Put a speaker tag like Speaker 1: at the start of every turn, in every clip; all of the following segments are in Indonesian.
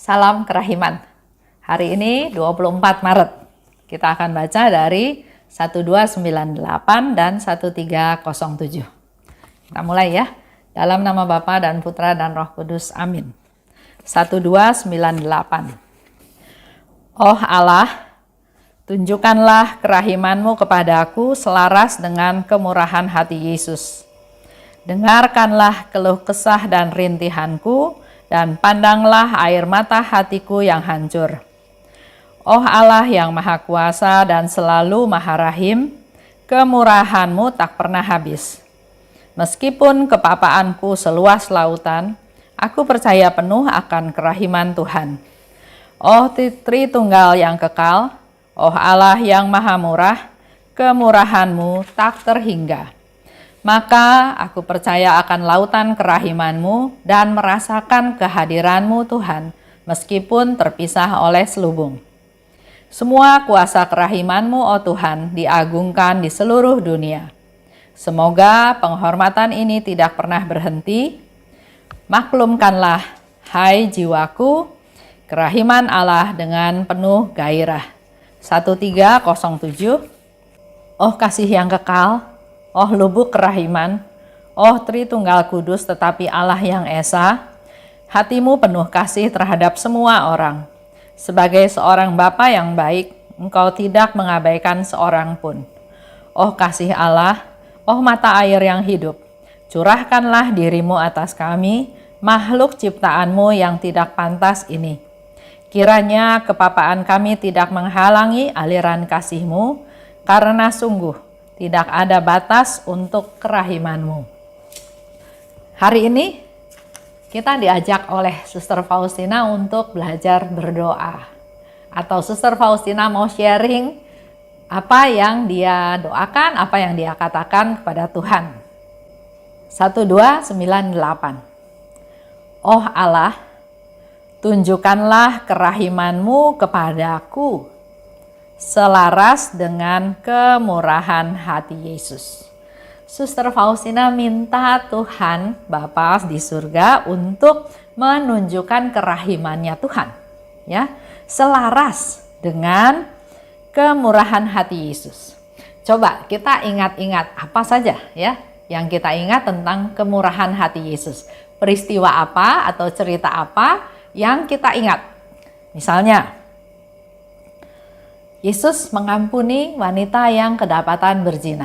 Speaker 1: Salam Kerahiman. Hari ini 24 Maret. Kita akan baca dari 1298 dan 1307. Kita mulai ya. Dalam nama Bapa dan Putra dan Roh Kudus. Amin. 1298. Oh Allah, tunjukkanlah kerahiman-Mu kepadaku selaras dengan kemurahan hati Yesus. Dengarkanlah keluh kesah dan rintihanku, dan pandanglah air mata hatiku yang hancur. Oh Allah yang Maha Kuasa dan selalu Maha Rahim, kemurahan-Mu tak pernah habis. Meskipun kepapaanku seluas lautan, aku percaya penuh akan kerahiman Tuhan. Oh Tritunggal yang kekal, oh Allah yang Maha Murah, kemurahan-Mu tak terhingga. Maka aku percaya akan lautan kerahiman-Mu dan merasakan kehadiran-Mu Tuhan, meskipun terpisah oleh selubung. Semua kuasa kerahiman-Mu, oh Tuhan, diagungkan di seluruh dunia. Semoga penghormatan ini tidak pernah berhenti. Maklumkanlah, hai jiwaku, kerahiman Allah dengan penuh gairah. 1307. Oh kasih yang kekal, oh lubuk kerahiman, oh Tritunggal Kudus tetapi Allah yang Esa, hatimu penuh kasih terhadap semua orang. Sebagai seorang Bapa yang baik, Engkau tidak mengabaikan seorang pun. Oh kasih Allah, oh mata air yang hidup, curahkanlah diri-Mu atas kami, makhluk ciptaan-Mu yang tidak pantas ini. Kiranya kepapaan kami tidak menghalangi aliran kasih-Mu, karena sungguh tidak ada batas untuk kerahiman-Mu. Hari ini kita diajak oleh Suster Faustina untuk belajar berdoa. Atau Suster Faustina mau sharing apa yang dia doakan, apa yang dia katakan kepada Tuhan. 1298. Oh Allah, tunjukkanlah kerahiman-Mu kepadaku selaras dengan kemurahan hati Yesus. Suster Faustina minta Tuhan Bapa di surga untuk menunjukkan kerahimannya Tuhan, ya, selaras dengan kemurahan hati Yesus. Coba kita ingat-ingat apa saja ya yang kita ingat tentang kemurahan hati Yesus. Peristiwa apa atau cerita apa yang kita ingat? Misalnya, Yesus mengampuni wanita yang kedapatan berzina.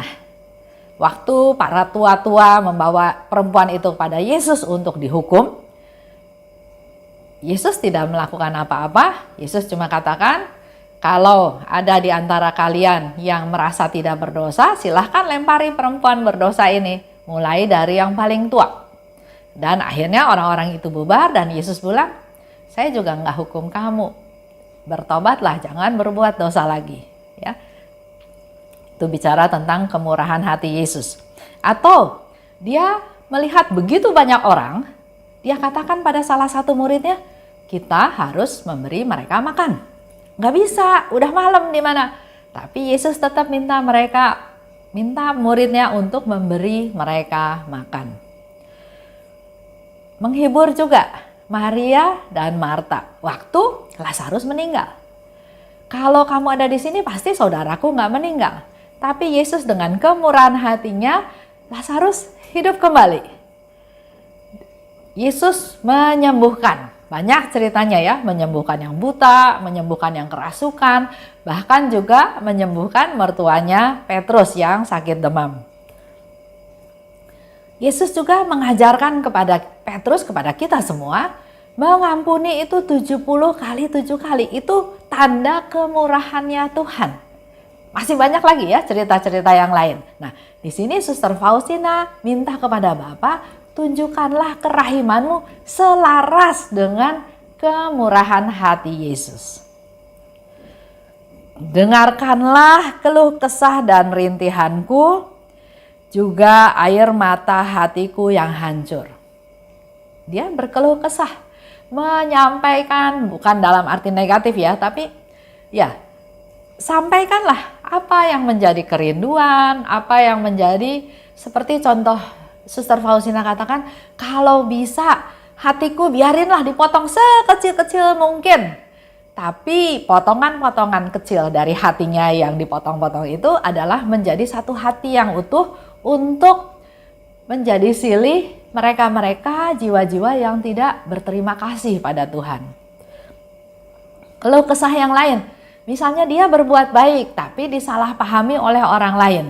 Speaker 1: Waktu para tua-tua membawa perempuan itu kepada Yesus untuk dihukum, Yesus tidak melakukan apa-apa. Yesus cuma katakan, kalau ada di antara kalian yang merasa tidak berdosa, silahkan lempari perempuan berdosa ini, mulai dari yang paling tua. Dan akhirnya orang-orang itu bubar dan Yesus bilang, saya juga nggak hukum kamu. Bertobatlah, jangan berbuat dosa lagi, ya. Itu bicara tentang kemurahan hati Yesus. Atau dia melihat begitu banyak orang, dia katakan pada salah satu muridnya, kita harus memberi mereka makan. Nggak bisa, udah malam di mana. Tapi Yesus tetap minta muridnya untuk memberi mereka makan. Menghibur juga Maria dan Marta waktu Lazarus meninggal. Kalau kamu ada di sini pasti saudaraku nggak meninggal. Tapi Yesus dengan kemurahan hatinya, Lazarus hidup kembali. Yesus menyembuhkan. Banyak ceritanya ya, menyembuhkan yang buta, menyembuhkan yang kerasukan, bahkan juga menyembuhkan mertuanya Petrus yang sakit demam. Yesus juga mengajarkan kepada Petrus, kepada kita semua, mengampuni itu 70 kali 7 kali. Itu tanda kemurahannya Tuhan. Masih banyak lagi ya cerita-cerita yang lain. Nah, di sini Suster Faustina minta kepada Bapa, tunjukkanlah kerahiman-Mu selaras dengan kemurahan hati Yesus. Dengarkanlah keluh kesah dan rintihanku, juga air mata hatiku yang hancur. Dia berkeluh kesah, menyampaikan bukan dalam arti negatif ya, tapi ya sampaikanlah apa yang menjadi kerinduan, apa yang menjadi seperti contoh Suster Faustina katakan, kalau bisa hatiku biarinlah dipotong sekecil-kecil mungkin. Tapi potongan-potongan kecil dari hatinya yang dipotong-potong itu adalah menjadi satu hati yang utuh untuk menjadi silih mereka-mereka jiwa-jiwa yang tidak berterima kasih pada Tuhan. Keluh kesah yang lain, misalnya dia berbuat baik tapi disalahpahami oleh orang lain.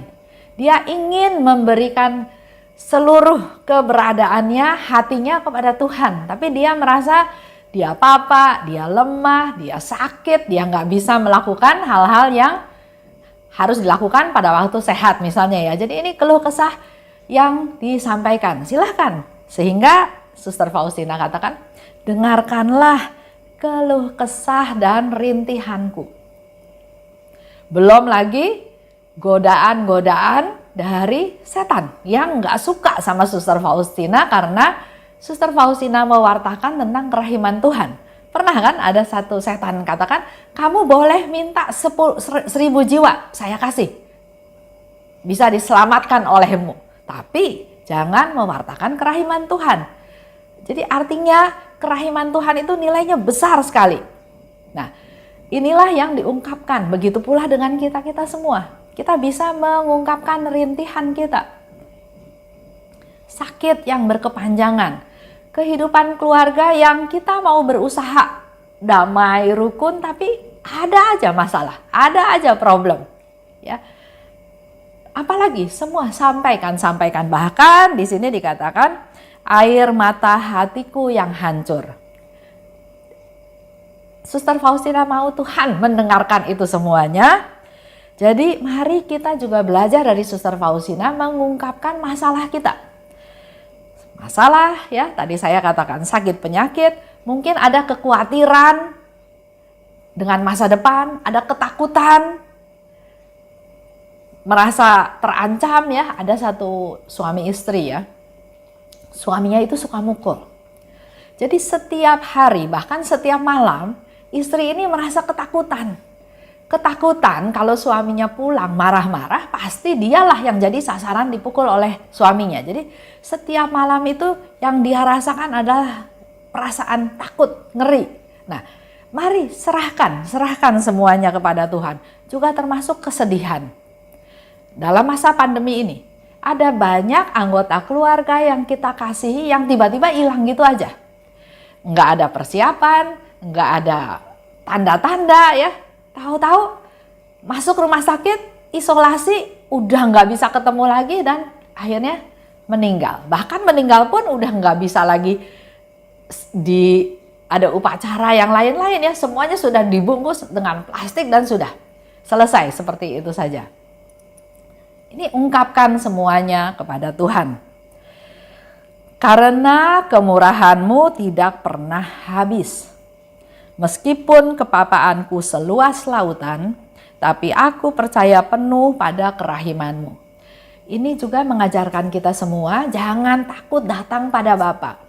Speaker 1: Dia ingin memberikan seluruh keberadaannya, hatinya kepada Tuhan, tapi dia merasa dia apa-apa, dia lemah, dia sakit, dia nggak bisa melakukan hal-hal yang harus dilakukan pada waktu sehat misalnya ya. Jadi ini keluh kesah yang disampaikan, silahkan. Sehingga Suster Faustina katakan, dengarkanlah keluh kesah dan rintihanku. Belum lagi godaan-godaan dari setan yang nggak suka sama Suster Faustina karena Suster Faustina mewartakan tentang kerahiman Tuhan. Pernah kan ada satu setan katakan, kamu boleh minta 10.000 jiwa, saya kasih. Bisa diselamatkan olehmu. Tapi jangan mewartakan kerahiman Tuhan. Jadi artinya kerahiman Tuhan itu nilainya besar sekali. Nah, inilah yang diungkapkan. Begitu pula dengan kita-kita semua. Kita bisa mengungkapkan rintihan kita. Sakit yang berkepanjangan. Kehidupan keluarga yang kita mau berusaha damai, rukun, tapi ada aja masalah, ada aja problem. Ya, apalagi semua sampaikan. Bahkan di sini dikatakan air mata hatiku yang hancur. Suster Faustina mau Tuhan mendengarkan itu semuanya. Jadi mari kita juga belajar dari Suster Faustina mengungkapkan masalah kita. Masalah ya, tadi saya katakan sakit penyakit, mungkin ada kekhawatiran dengan masa depan, ada ketakutan, merasa terancam ya. Ada satu suami istri ya, suaminya itu suka mukul. Jadi setiap hari bahkan setiap malam istri ini merasa ketakutan. Ketakutan kalau suaminya pulang marah-marah, pasti dialah yang jadi sasaran dipukul oleh suaminya. Jadi setiap malam itu yang dia rasakan adalah perasaan takut, ngeri. Nah, mari serahkan semuanya kepada Tuhan. Juga termasuk kesedihan. Dalam masa pandemi ini, ada banyak anggota keluarga yang kita kasihi yang tiba-tiba hilang gitu aja. Nggak ada persiapan, nggak ada tanda-tanda ya. Tahu-tahu masuk rumah sakit, isolasi, udah nggak bisa ketemu lagi dan akhirnya meninggal. Bahkan meninggal pun udah nggak bisa lagi ada upacara yang lain-lain ya. Semuanya sudah dibungkus dengan plastik dan sudah selesai seperti itu saja. Ini ungkapkan semuanya kepada Tuhan. Karena kemurahan-Mu tidak pernah habis. Meskipun kepapaanku seluas lautan, tapi aku percaya penuh pada kerahiman-Mu. Ini juga mengajarkan kita semua, jangan takut datang pada Bapa.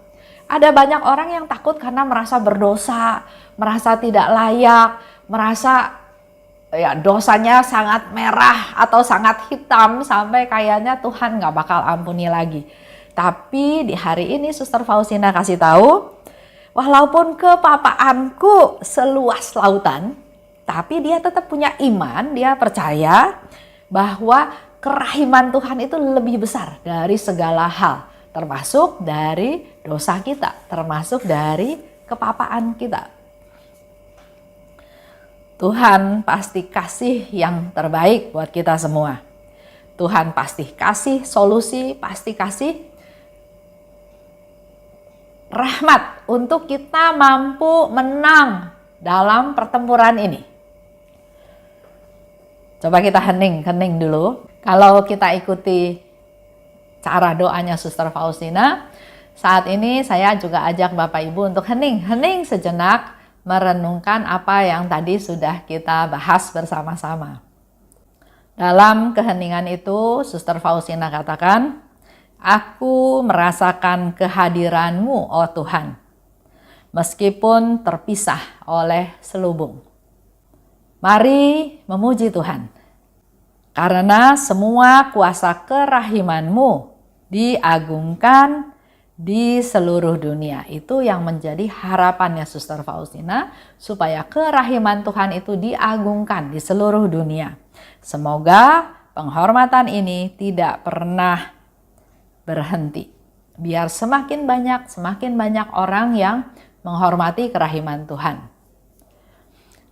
Speaker 1: Ada banyak orang yang takut karena merasa berdosa, merasa tidak layak, merasa ya dosanya sangat merah atau sangat hitam sampai kayaknya Tuhan gak bakal ampuni lagi. Tapi di hari ini Suster Faustina kasih tahu, walaupun kepapaanku seluas lautan, tapi dia tetap punya iman, dia percaya bahwa kerahiman Tuhan itu lebih besar dari segala hal, termasuk dari dosa kita, termasuk dari kepapaan kita. Tuhan pasti kasih yang terbaik buat kita semua. Tuhan pasti kasih solusi, pasti kasih rahmat untuk kita mampu menang dalam pertempuran ini. Coba kita hening dulu. Kalau kita ikuti cara doanya Suster Faustina, saat ini saya juga ajak Bapak Ibu untuk hening sejenak, merenungkan apa yang tadi sudah kita bahas bersama-sama. Dalam keheningan itu, Suster Faustina katakan, aku merasakan kehadiran-Mu, oh Tuhan, meskipun terpisah oleh selubung. Mari memuji Tuhan, karena semua kuasa kerahiman-Mu diagungkan, di seluruh dunia. Itu yang menjadi harapannya Suster Faustina, supaya kerahiman Tuhan itu diagungkan di seluruh dunia. Semoga penghormatan ini tidak pernah berhenti. Biar semakin banyak orang yang menghormati kerahiman Tuhan.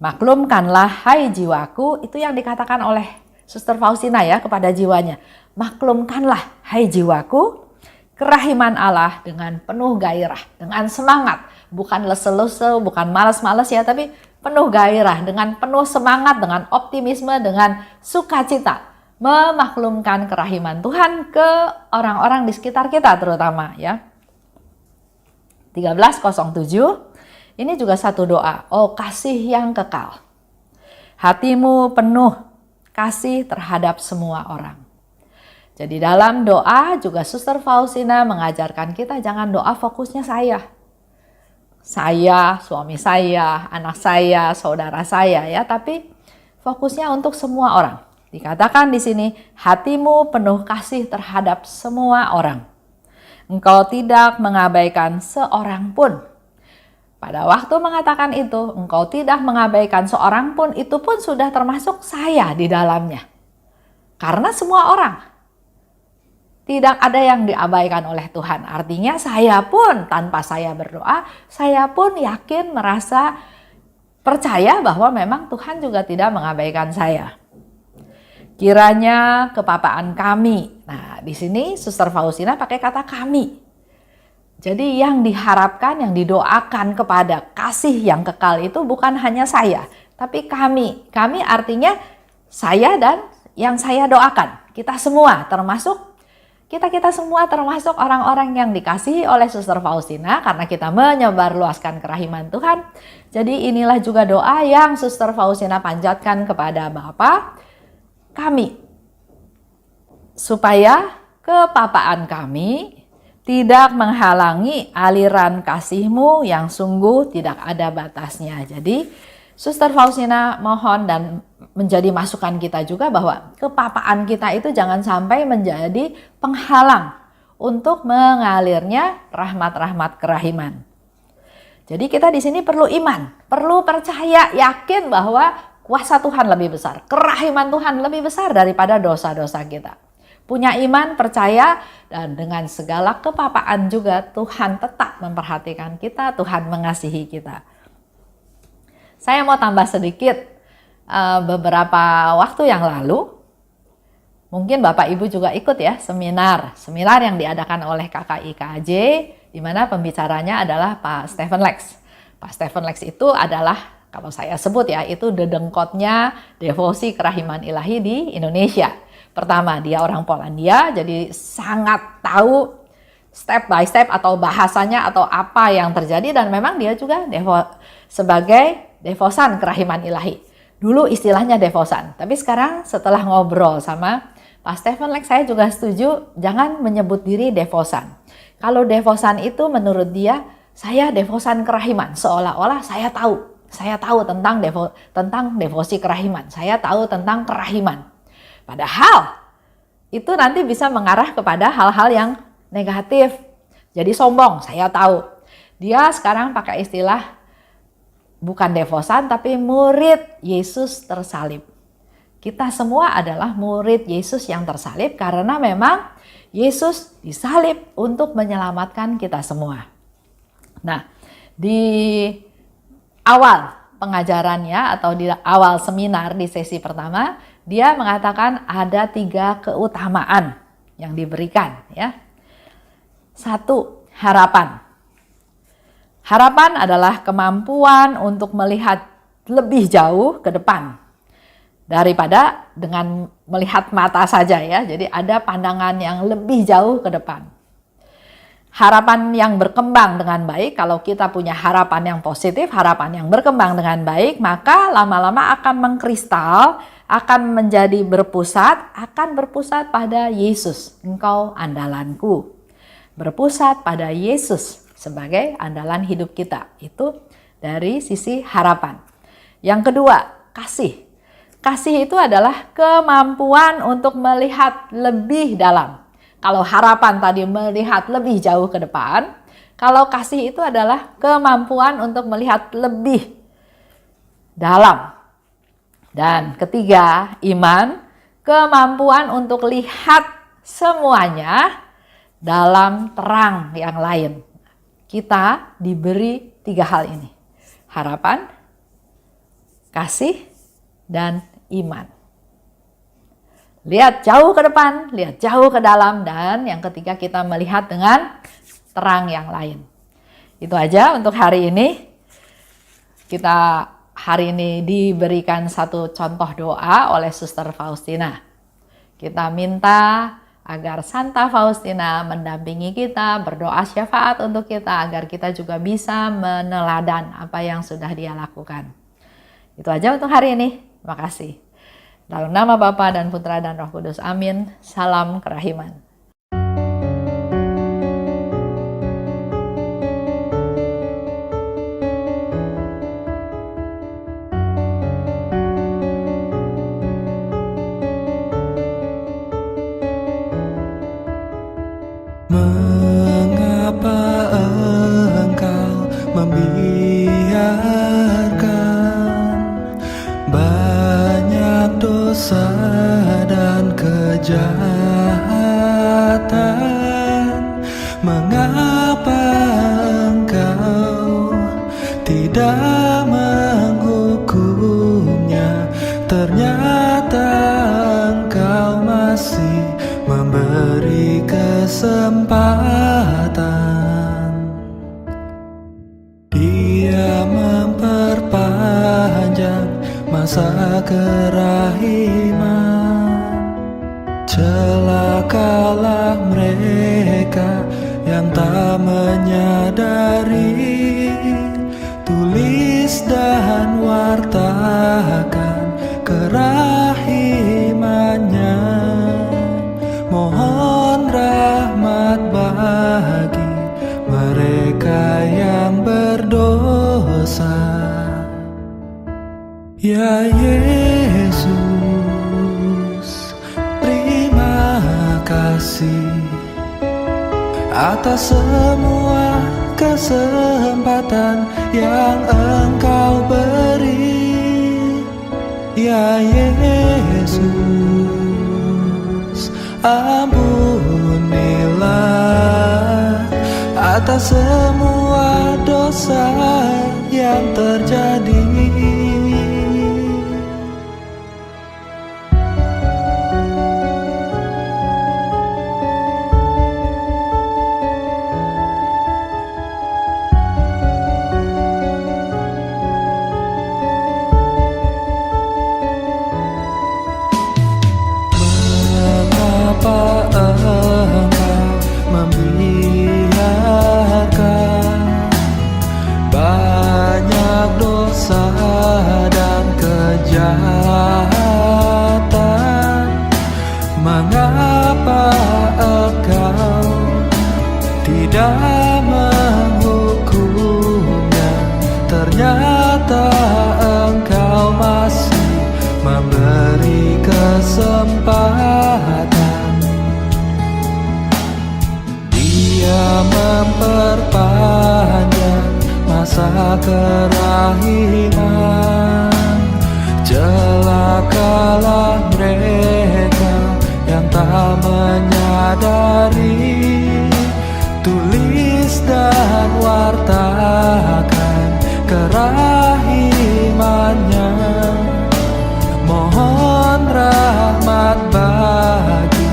Speaker 1: Maklumkanlah hai jiwaku, itu yang dikatakan oleh Suster Faustina ya kepada jiwanya. Maklumkanlah hai jiwaku kerahiman Allah dengan penuh gairah, dengan semangat. Bukan lese-lese, bukan malas-malas ya, tapi penuh gairah, dengan penuh semangat, dengan optimisme, dengan sukacita. Memaklumkan kerahiman Tuhan ke orang-orang di sekitar kita terutama ya. 1307, ini juga satu doa. Oh kasih yang kekal. Hatimu penuh kasih terhadap semua orang. Jadi dalam doa juga Suster Faustina mengajarkan kita jangan doa fokusnya saya. Saya, suami saya, anak saya, saudara saya ya, tapi fokusnya untuk semua orang. Dikatakan di sini, hatimu penuh kasih terhadap semua orang. Engkau tidak mengabaikan seorang pun. Pada waktu mengatakan itu, engkau tidak mengabaikan seorang pun, itu pun sudah termasuk saya di dalamnya. Karena semua orang. Tidak ada yang diabaikan oleh Tuhan. Artinya saya pun tanpa saya berdoa, saya pun yakin merasa percaya bahwa memang Tuhan juga tidak mengabaikan saya. Kiranya kepapaan kami. Nah, di sini Suster Faustina pakai kata kami. Jadi yang diharapkan, yang didoakan kepada kasih yang kekal itu bukan hanya saya, tapi kami. Kami artinya saya dan yang saya doakan. Kita semua termasuk kita semua termasuk orang-orang yang dikasihi oleh Suster Faustina karena kita menyebarluaskan kerahiman Tuhan. Jadi inilah juga doa yang Suster Faustina panjatkan kepada Bapa kami. Supaya kepapaan kami tidak menghalangi aliran kasih-Mu yang sungguh tidak ada batasnya. Jadi Suster Faustina mohon dan menjadi masukan kita juga bahwa kepapaan kita itu jangan sampai menjadi penghalang untuk mengalirnya rahmat-rahmat kerahiman. Jadi kita di sini perlu iman, perlu percaya, yakin bahwa kuasa Tuhan lebih besar, kerahiman Tuhan lebih besar daripada dosa-dosa kita. Punya iman, percaya, dan dengan segala kepapaan juga Tuhan tetap memperhatikan kita, Tuhan mengasihi kita. Saya mau tambah sedikit. Beberapa waktu yang lalu, mungkin Bapak Ibu juga ikut ya seminar yang diadakan oleh KKIKJ, di mana pembicaranya adalah Pak Stephen Lex. Pak Stephen Lex itu adalah, kalau saya sebut ya, itu dedengkotnya devosi kerahiman ilahi di Indonesia. Pertama, dia orang Polandia, jadi sangat tahu step by step atau bahasanya atau apa yang terjadi, dan memang dia juga sebagai devosan kerahiman ilahi. Dulu istilahnya devosan, tapi sekarang setelah ngobrol sama Pak Stephen Lex, saya juga setuju jangan menyebut diri devosan. Kalau devosan itu menurut dia, saya devosan kerahiman, seolah-olah saya tahu tentang devosi kerahiman, saya tahu tentang kerahiman. Padahal itu nanti bisa mengarah kepada hal-hal yang negatif. Jadi sombong, saya tahu. Dia sekarang pakai istilah bukan devosan tapi murid Yesus tersalib. Kita semua adalah murid Yesus yang tersalib karena memang Yesus disalib untuk menyelamatkan kita semua. Nah, di awal pengajarannya atau di awal seminar di sesi pertama, dia mengatakan ada 3 keutamaan yang diberikan ya. 1, harapan. Harapan adalah kemampuan untuk melihat lebih jauh ke depan daripada dengan melihat mata saja ya. Jadi ada pandangan yang lebih jauh ke depan. Harapan yang berkembang dengan baik, kalau kita punya harapan yang positif, harapan yang berkembang dengan baik, maka lama-lama akan mengkristal, akan menjadi berpusat pada Yesus, Engkau andalanku. Berpusat pada Yesus sebagai andalan hidup kita. Itu dari sisi harapan. Yang kedua, kasih. Kasih itu adalah kemampuan untuk melihat lebih dalam. Kalau harapan tadi melihat lebih jauh ke depan, kalau kasih itu adalah kemampuan untuk melihat lebih dalam. Dan ketiga, iman, kemampuan untuk lihat semuanya dalam terang yang lain. Kita diberi 3 hal ini. Harapan, kasih, dan iman. Lihat jauh ke depan, lihat jauh ke dalam, dan yang ketiga kita melihat dengan terang yang lain. Itu aja untuk hari ini. Kita hari ini diberikan satu contoh doa oleh Suster Faustina. Kita minta agar Santa Faustina mendampingi kita, berdoa syafaat untuk kita, agar kita juga bisa meneladan apa yang sudah dia lakukan. Itu aja untuk hari ini. Terima kasih. Dalam nama Bapa dan Putra dan Roh Kudus. Amin. Salam kerahiman.
Speaker 2: Mengapa engkau membiarkan banyak dosa dan kejahatan? Mengapa engkau tidak menghukumnya? Ternyata engkau masih memberi kesempatan. Dia memperpanjang masa kerahiman. Celakalah mereka yang tak menyadari. Tulis dan wartakan kerahimannya. Mohon rahmat bagi mereka yang berdosa. Ya Yesus, terima kasih atas semua kesempatan yang Engkau beri. Ya Yesus, ampunilah atas semua dosa yang terjadi. Mengapa engkau tidak menghukumnya? Ternyata engkau masih memberi kesempatan. Dia memperpanjang masa kerahiman. Celakalah mereka yang tak menyadari. Tulis dan wartakan kerahimannya. Mohon rahmat bagi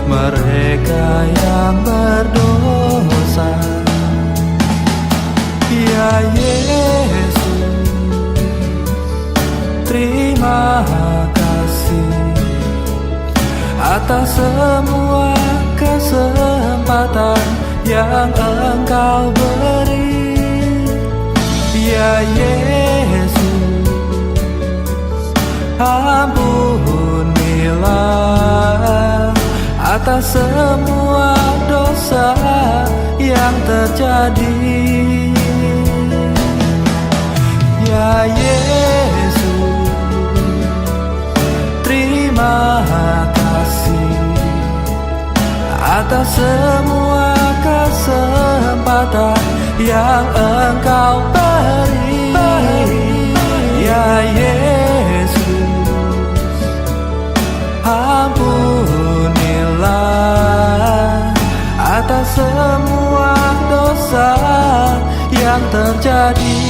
Speaker 2: mereka yang berdosa. Ya Yesus, terima kasih atas semua kesempatan yang Engkau beri. Ya Yesus, ampunilah atas semua dosa yang terjadi. Ya Yesus, terima kasih atas semua kesempatan yang Engkau beri. Ya Yesus, ampunilah atas semua dosa yang terjadi.